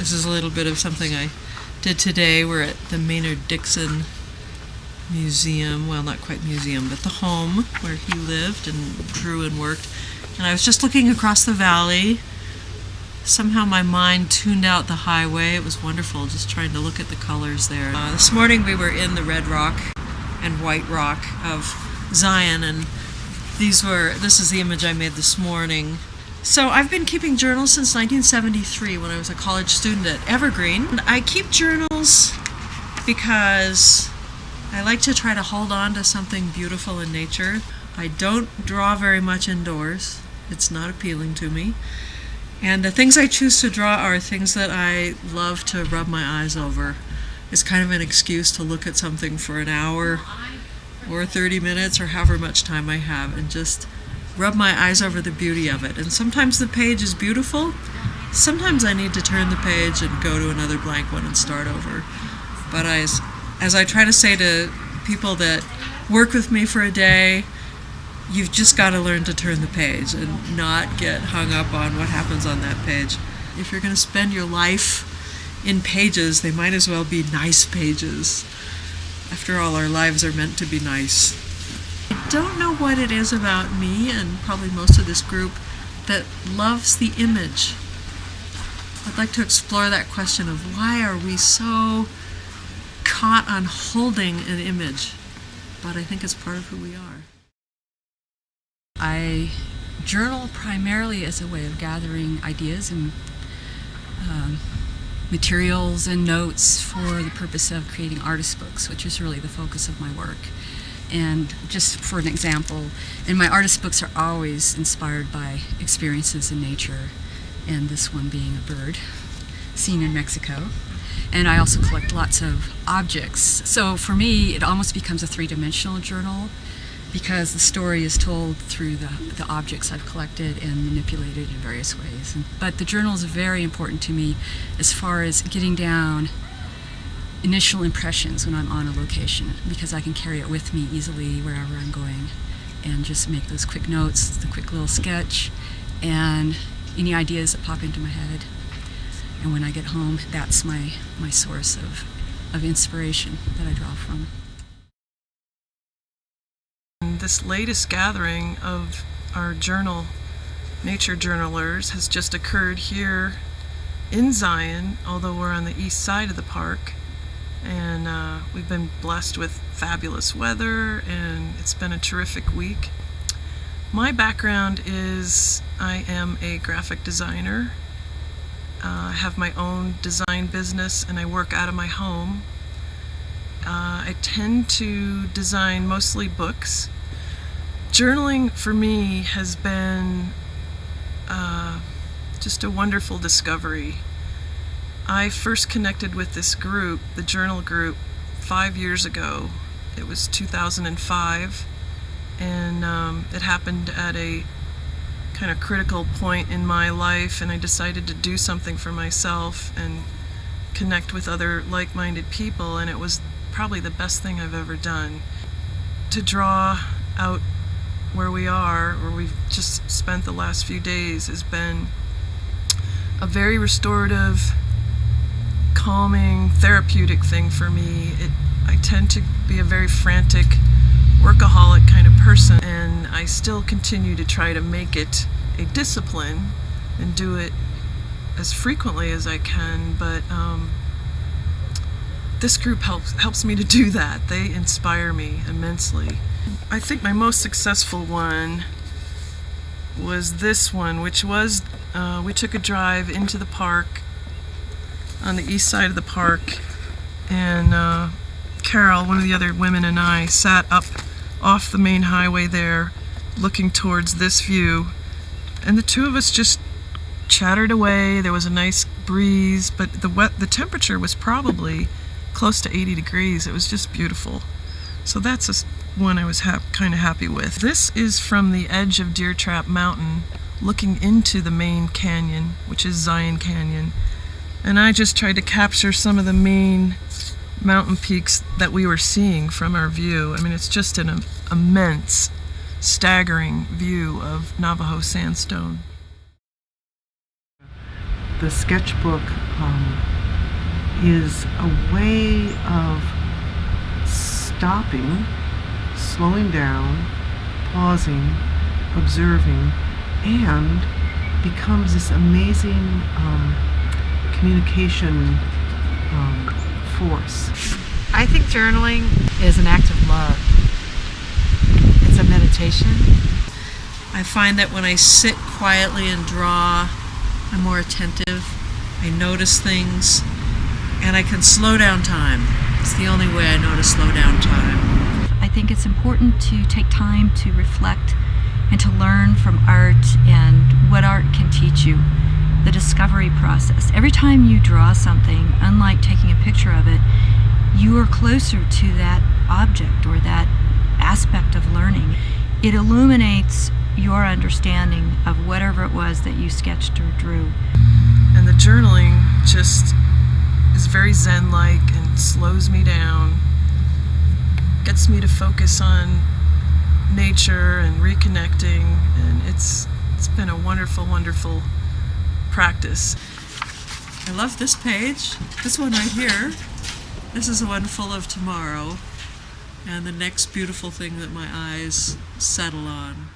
This is a little bit of something I did today. We're at the Maynard Dixon Museum, well, not quite museum, but the home where he lived and drew and worked. And I was just looking across the valley. Somehow my mind tuned out the highway. It was wonderful just trying to look at the colors there. This morning we were in the red rock and white rock of Zion, and this is the image I made this morning. So I've been keeping journals since 1973 when I was a college student at Evergreen. And I keep journals because I like to try to hold on to something beautiful in nature. I don't draw very much indoors. It's not appealing to me. And the things I choose to draw are things that I love to rub my eyes over. It's kind of an excuse to look at something for an hour or 30 minutes or however much time I have and just rub my eyes over the beauty of it. And sometimes the page is beautiful. Sometimes I need to turn the page and go to another blank one and start over. But as I try to say to people that work with me for a day, you've just got to learn to turn the page and not get hung up on what happens on that page. If you're going to spend your life in pages, they might as well be nice pages. After all, our lives are meant to be nice. I don't know what it is about me, and probably most of this group, that loves the image. I'd like to explore that question of why are we so caught on holding an image, but I think it's part of who we are. I journal primarily as a way of gathering ideas and materials and notes for the purpose of creating artist books, which is really the focus of my work. And just for an example, and my artist books are always inspired by experiences in nature, and this one being a bird seen in Mexico. And I also collect lots of objects. So for me, it almost becomes a three-dimensional journal because the story is told through the objects I've collected and manipulated in various ways. But the journal is very important to me as far as getting down initial impressions when I'm on a location, because I can carry it with me easily wherever I'm going and just make those quick notes, the quick little sketch, and any ideas that pop into my head. And when I get home, that's my source of inspiration that I draw from. This latest gathering of our nature journalers has just occurred here in Zion, although we're on the east side of the park. And we've been blessed with fabulous weather, and it's been a terrific week. My background is I am a graphic designer. I have my own design business, and I work out of my home. I tend to design mostly books. Journaling for me has been just a wonderful discovery. I first connected with this group, the journal group, 5 years ago. It was 2005, and it happened at a kind of critical point in my life, and I decided to do something for myself and connect with other like-minded people, and it was probably the best thing I've ever done. To draw out where we are, where we've just spent the last few days, has been a very restorative, calming, therapeutic thing for me. I tend to be a very frantic, workaholic kind of person, and I still continue to try to make it a discipline and do it as frequently as I can, but this group helps me to do that. They inspire me immensely. I think my most successful one was this one, which was we took a drive into the park on the east side of the park, and Carol, one of the other women, and I sat up off the main highway there looking towards this view, and the two of us just chattered away. There was a nice breeze, but the temperature was probably close to 80 degrees. It was just beautiful. So that's one I was kind of happy with. This is from the edge of Deer Trap Mountain, looking into the main canyon, which is Zion Canyon. And I just tried to capture some of the main mountain peaks that we were seeing from our view. I mean, it's just an immense, staggering view of Navajo sandstone. The sketchbook is a way of stopping, slowing down, pausing, observing, and becomes this amazing communication force. I think journaling is an act of love. It's a meditation. I find that when I sit quietly and draw, I'm more attentive. I notice things, and I can slow down time. It's the only way I know to slow down time. I think it's important to take time to reflect and to learn from art and what art can teach you, the discovery process. Every time you draw something, unlike taking a picture of it, you are closer to that object or that aspect of learning. It illuminates your understanding of whatever it was that you sketched or drew. And the journaling just is very zen-like and slows me down, gets me to focus on nature and reconnecting, and it's been a wonderful, wonderful practice. I love this page, this one right here. This is the one full of tomorrow, and the next beautiful thing that my eyes settle on.